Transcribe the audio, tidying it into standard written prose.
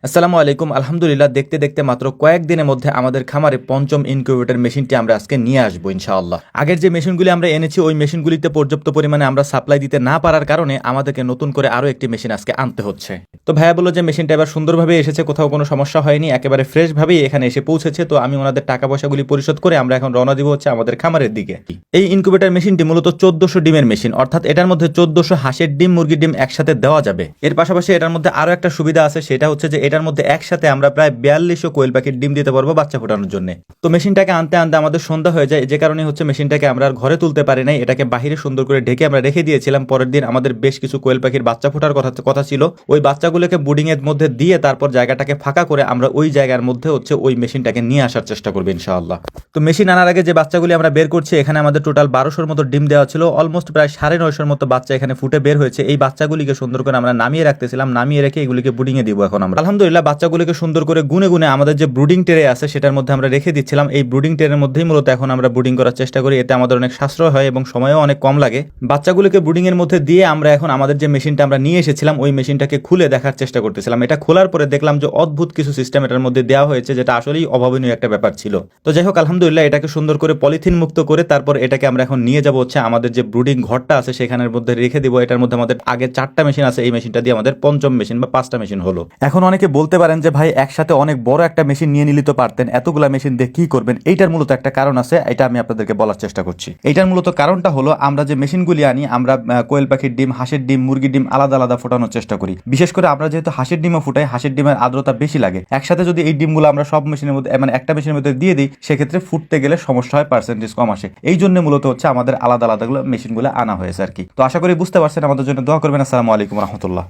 আসসালামু আলাইকুম। আলহামদুলিল্লাহ, দেখতে দেখতে মাত্র কয়েকদিনের মধ্যে আমাদের খামারে পঞ্চম ইনকিউবেটর মেশিনটি আমরা আজকে নিয়ে আসবো ইনশাআল্লাহ। আগের যে মেশিনগুলি আমরা এনেছি ওই মেশিনগুলিতে পর্যাপ্ত পরিমাণে আমরা সাপ্লাই দিতে না পারার কারণে আমাদেরকে নতুন করে আরো একটি মেশিন আজকে আনতে হচ্ছে। তো ভাইয়া বললো যে মেশিনটা এবার সুন্দরভাবে এসেছে, কোথাও কোনো সমস্যা হয়নি, একেবারে ফ্রেশ ভাবেই এখানে এসে পৌঁছেছে। তো আমি ওনাদের টাকা পয়সাগুলি পরিশোধ করে আমরা এখন রওনা দিব হচ্ছে আমাদের খামারের দিকে। এই ইনকিউবেটর মেশিনটি মূলত 1400 ডিমের মেশিন, অর্থাৎ এটার মধ্যে 1400 হাঁসের ডিম মুরগির ডিম একসাথে দেওয়া যাবে। এর পাশাপাশি এটার মধ্যে আরো একটা সুবিধা আছে, সেটা হচ্ছে যে এটার মধ্যে একসাথে আমরা প্রায় 4200 কোয়েল পাখির ডিম দিতে পারবো বাচ্চা ফোটানোর জন্য। তো মেশিনটাকে আনতে আনতে আমাদের সন্ধ্যা হয়ে যায়, যে কারণে হচ্ছে মেশিনটাকে আমরা আর ঘরে তুলতে পারি নাই, এটাকে বাহিরে সুন্দর করে ঢেকে আমরা রেখে দিয়েছিলাম। পরের দিন আমাদের বেশ কিছু কোয়েল পাখির বাচ্চা ফোটার কথা ছিল, ওই বাচ্চাগুলোকে বুডিং এর মধ্যে দিয়ে তারপর জায়গাটাকে ফাঁকা করে আমরা ওই জায়গার মধ্যে হচ্ছে ওই মেশিনটাকে নিয়ে আসার চেষ্টা করবো ইনশাআল্লাহ। তো মেশিন আনার আগে যে বাচ্চাগুলি আমরা বের করছি, এখানে আমাদের টোটাল 1200-র মতো ডিম দেওয়া ছিল, অলমোস্ট প্রায় 950-র মতো বাচ্চা এখানে ফুটে বের হয়েছে। এই বাচ্চাগুলিকে সুন্দর করে আমরা নামিয়ে রাখতেছিলাম, নামিয়ে রেখে এগুলিকে বুডিং এ দিব এখন আমরা। আলহামদুলিল্লাহ, বাচ্চাগুলিকে সুন্দর করে গুনে গুনে আমাদের যে ব্রুডিং ট্রে আছে সেটার মধ্যে আমরা রেখে দিচ্ছিলাম। এই ব্রুডিং ট্রের মধ্যেই মূলত এখন আমরা ব্রুডিং করার চেষ্টা করি, এতে আমাদের অনেক সাশ্রয় হয় এবং সময়ও অনেক কম লাগে। বাচ্চাগুলোকে ব্রুডিং এর মধ্যে দিয়ে আমরা এখন আমাদের যে মেশিনটা আমরা নিয়ে এসেছিলাম ওই মেশিনটাকে খুলে দেখার চেষ্টা করতেছিলাম। এটা খোলার পরে দেখলাম যে অদ্ভুত কিছু সিস্টেম এটার মধ্যে দেওয়া হয়েছে, যেটা আসলেই অভাবনীয় একটা ব্যাপার ছিল। তো যাই হোক, আলহামদুলিল্লাহ, এটাকে সুন্দর করে পলিথিন মুক্ত করে তারপর এটাকে আমরা এখন নিয়ে যাব হচ্ছে আমাদের যে ব্রুডিং ঘরটা আছে সেখানের মধ্যে রেখে দিব। এটার মধ্যে আমাদের আগে 4টা মেশিন আছে, এই মেশিনটা দিয়ে আমাদের পঞ্চম মেশিন বা 5টা মেশিন হলো। এখন অনেকে বলতে পারেন যে ভাই, একসাথে অনেক বড় একটা মেশিন নিয়ে নিলে তো পারতেন, এতগুলা মেশিন দিয়ে কি করবেন? এইটার মূলত একটা কারণ আছে, এটা আমি আপনাদেরকে বলার চেষ্টা করছি। এইটার মূলত কারণটা হলো, আমরা যে মেশিনগুলি আনি, আমরা কোয়েল পাখির ডিম, হাঁসের ডিম, মুরগির ডিম আলাদা আলাদা ফোটানোর চেষ্টা করি। বিশেষ করে আমরা যেহেতু হাঁসের ডিমও ফুটাই, হাঁসের ডিমের আর্দ্রতা বেশি লাগে। একসাথে যদি এই ডিমগুলো আমরা সব মেশিনের মধ্যে মানে একটা মেশিনের মধ্যে দিয়ে দিই, সেক্ষেত্রে ফুটতে গেলে সমস্যা হয়, পার্সেন্টেজ কম আসে। এই জন্য মূলত হচ্ছে আমাদের আলাদা আলাদা মেশিনগুলো আনা হয়েছে আর কি। তো আশা করি বুঝতে পারছেন, আমাদের জন্য দোয়া করবেন। আসসালামু আলাইকুম রহমতুল্লাহ।